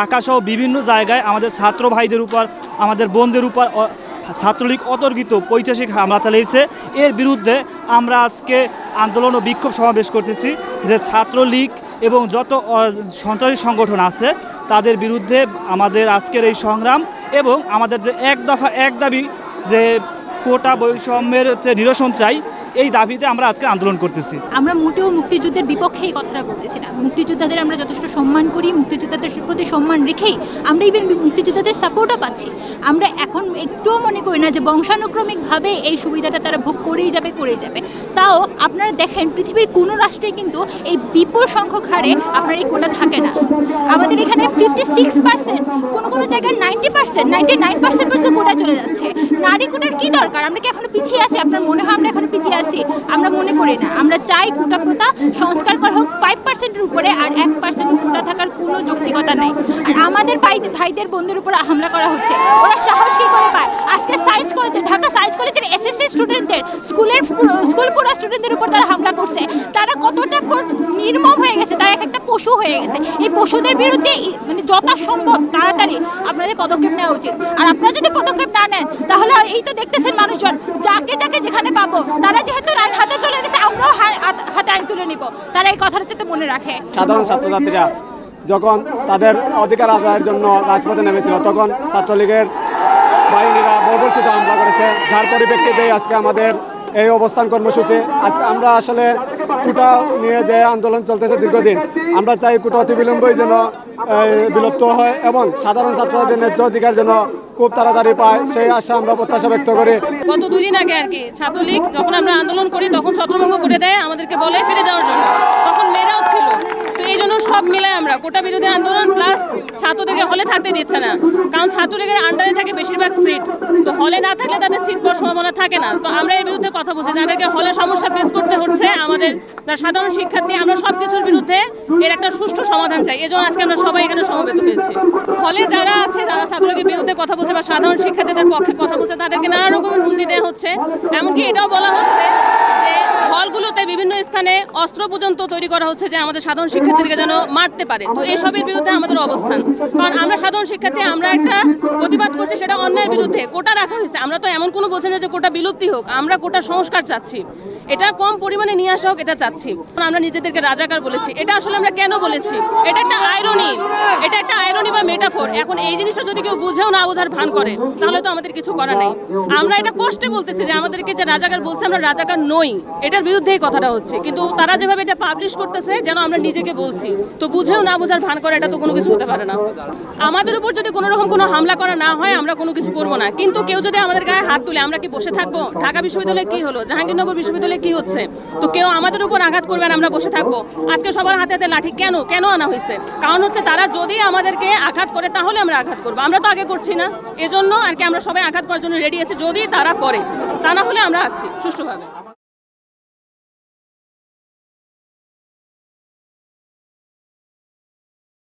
ঢাকা সহ বিভিন্ন জায়গায় আমাদের ছাত্র ভাইদের উপর, আমাদের বোনদের উপর ছাত্রলীগ অতর্কিত পৈশাচিক হামলা চালিয়েছে। এর বিরুদ্ধে আমরা আজকে আন্দোলন ও বিক্ষোভ সমাবেশ করতেছি যে ছাত্রলীগ এবং যত সন্ত্রাসী সংগঠন আছে তাদের বিরুদ্ধে আমাদের আজকের এই সংগ্রাম এবং আমাদের যে এক দফা এক দাবি যে কোটা বৈষম্যের নিরসন চাই, এই দাবিতে আমরা আজকে আন্দোলন করতেছি। আমরা মোটেও মুক্তিযুদ্ধের বিপক্ষে এই কথাটা বলতেছি না। মুক্তিযোদ্ধাদের আমরা যথেষ্ট সম্মান করি, মুক্তিযোদ্ধাদের প্রতি সম্মান রেখেই আমরা ইভেন মুক্তিযোদ্ধাদের সাপোর্টও পাচ্ছি। আমরা এখন একটুও মনে করি না যে বংশানুক্রমিকভাবে এই সুবিধাটা তারা ভোগ করেই যাবে। তাও আপনারা দেখেন পৃথিবীর কোনো রাষ্ট্রে কিন্তু এই বিপুল সংখ্যক হারে আপনার এই কোটা থাকে না। আমাদের এখানে 56%, কোনো জায়গায় 90%, 99% পর্যন্ত কোটা চলে যাচ্ছে। নারী কোটার কী দরকার? আমরা কি এখনো পিছিয়ে আছি? আপনার মনে হয় আমরা এখনো পিছিয়ে আছি? আমরা মনে করি না। আমরা চাই কোটা প্রথা সংস্কার করা হোক 5%-এর উপরে, আর 1% কোটা থাকার কোনো যৌক্তিকতা নেই। আর আমাদের ভাইদের বোনদের উপর হামলা করা হচ্ছে, ওরা সাহস কি করে পায়? আজকে সায়েন্স কলেজে, ঢাকা সায়েন্স কলেজের এসএসসি স্টুডেন্টদের, স্কুল পড়া স্টুডেন্টদের উপর তারা হামলা করছে। তারা কতটা নির্মম হয়ে গেছে, তারা একটা পশু হয়ে গেছে। এই পশুদের বিরুদ্ধে মানে যথাসম্ভব তাড়াতাড়ি আপনাদের পদক্ষেপ নেওয়া উচিত। আর আপনারা যদি পদক্ষেপ না নেন তাহলে এই তো দেখতেছেন মানুষজন যাকে যেখানে পাবো তারা যেহেতু আইন হাতে তুলে নিচ্ছে, আমরাও হাতে আইন তুলে নিব। তারা এই কথাটা যাতে মনে রাখে। সাধারণ ছাত্রছাত্রীরা যখন তাদের অধিকার আদায়ের জন্য রাজপথে নেমেছিল তখন ছাত্রলীগের বাহিনীরা বর্বরচিত হামলা করেছে, যার পরিপ্রেক্ষিতে আজকে আমাদের এই অবস্থান কর্মসূচি। আজকে আমরা আসলে কোটা নিয়ে যে আন্দোলন চলতেছে দীর্ঘদিন, আমরা চাই কোটা অতিবিলম্বই যেন বিলুপ্ত হয় এবং সাধারণ ছাত্রদের ন্যায্য অধিকার যেন খুব তাড়াতাড়ি পায়, সেই আশা আমরা প্রত্যাশা ব্যক্ত করি। গত 2 দিন আগে আর কি ছাত্রলীগ যখন আমরা আন্দোলন করি তখন ছত্রভঙ্গ করে দেয়, আমাদেরকে বলে ফিরে যাওয়ার জন্য। তখন মেয়েরাও ছিল, তো এই জন্য সব মিলে আমরা কোটা বিরোধী আন্দোলন প্লাস ছাত্রদেরকে হলে থাকতে দিচ্ছে না, কারণ ছাত্রলীগের আন্ডারে থাকে বেশিরভাগ সিট, তো হলে না থাকলে তাদের সিট পাওয়ার সম্ভাবনা থাকে না। তো আমরা এর বিরুদ্ধে কথা বলছি, যাদেরকে হলে সমস্যা ফেস করতে হচ্ছে, আমাদের যারা সাধারণ শিক্ষার্থী, আমরা সব কিছুর বিরুদ্ধে এর একটা সুষ্ঠু সমাধান চাই। এজন্য আজকে আমরা সবাই এখানে সমবেত হয়েছি। হলে যারা আছে, যারা ছাত্রলীগের বিরুদ্ধে কথা বলছে বা সাধারণ শিক্ষার্থীদের পক্ষে কথা বলছে, তাদেরকে নানা রকমের হুমকি দেওয়া হচ্ছে। এমনকি এটাও বলা হচ্ছে যে হলগুলোতে বিভিন্ন স্থানে অস্ত্র পর্যন্ত তৈরি করা হচ্ছে যে আমাদের সাধারণ শিক্ষার্থীদেরকে যেন মারতে পারে। তো এসবের বিরুদ্ধে আমাদের অবস্থান, কারণ আমরা সাধারণ শিক্ষার্থী, আমরা একটা প্রতিবাদ করছি, সেটা অন্যায়ের বিরুদ্ধে। কোটা রাখা হয়েছে, আমরা তো এমন কোনো বলছি না যে কোটা বিলুপ্তি হোক, আমরা কোটা সংস্কার চাচ্ছি, এটা কম পরিমাণে নিয়ে আসা হোক এটা চাচ্ছি। আমরা নিজেদেরকে রাজাকার বলেছি, এটা আসলে আমরা কেন বলেছি? এটা একটা আইরনি বা মেটাফোর। এখন এই জিনিসটা যদি কেউ বুঝেও না বোঝার ভান করে তাহলে তো আমাদের কিছু করার নেই। আমরা এটা কষ্টে বলতেছি যে আমাদেরকে যে রাজাকার বলছে, আমরা রাজাকার নই, এটার বিরুদ্ধেই কথাটা হচ্ছে। কিন্তু তারা যেভাবে এটা পাবলিশ করতেছে যেন আমরা নিজেকে বলছি, তো বুঝেও না বোঝার ভান করে এটা তো কোনো কিছু হতে পারে না। আমাদের উপর যদি কোনো রকম কোনো হামলা করা না হয় আমরা কোনো কিছু করবো না, কিন্তু কেউ যদি আমাদের গায়ে হাত তুলে আমরা কি বসে থাকবো? ঢাকা বিশ্ববিদ্যালয়ে কি হলো, জাহাঙ্গীরনগর বিশ্ববিদ্যালয়ে কি হচ্ছে? তো কেউ আমাদের উপর আঘাত করবে আর আমরা বসে থাকবো? আজকে সবার হাতে হাতে লাঠি কেন আনা হয়েছে? কারণ হচ্ছে তারা যদি আমাদেরকে আঘাত করে তাহলে আমরা আঘাত করবো, আমরা তো আগে করছি না। এজন্য আর কি আমরা সবাই আঘাত করার জন্য রেডি আছি যদি তারা করে, তা না হলে আমরা আছি সুষ্ঠুভাবে।